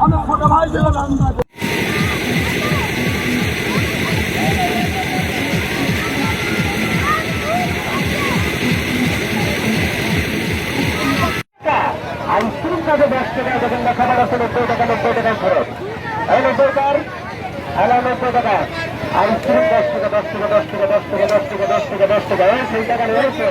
আমার ছোট ভাই ছিল আইনশৃঙ্খলা 10 টাকা যখন খাবার আছে 90 টাকা খরচ এই 90 টাকার 90 টাকা আইনশৃঙ্খলা 10 টাকা সেই টাকা নিয়েছে।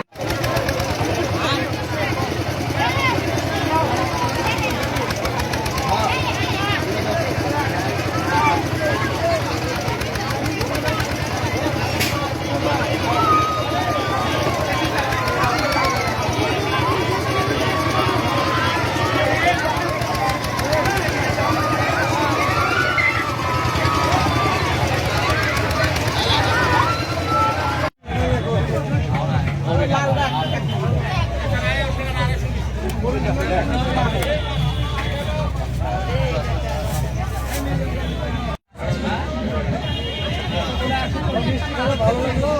ভালো লাগলো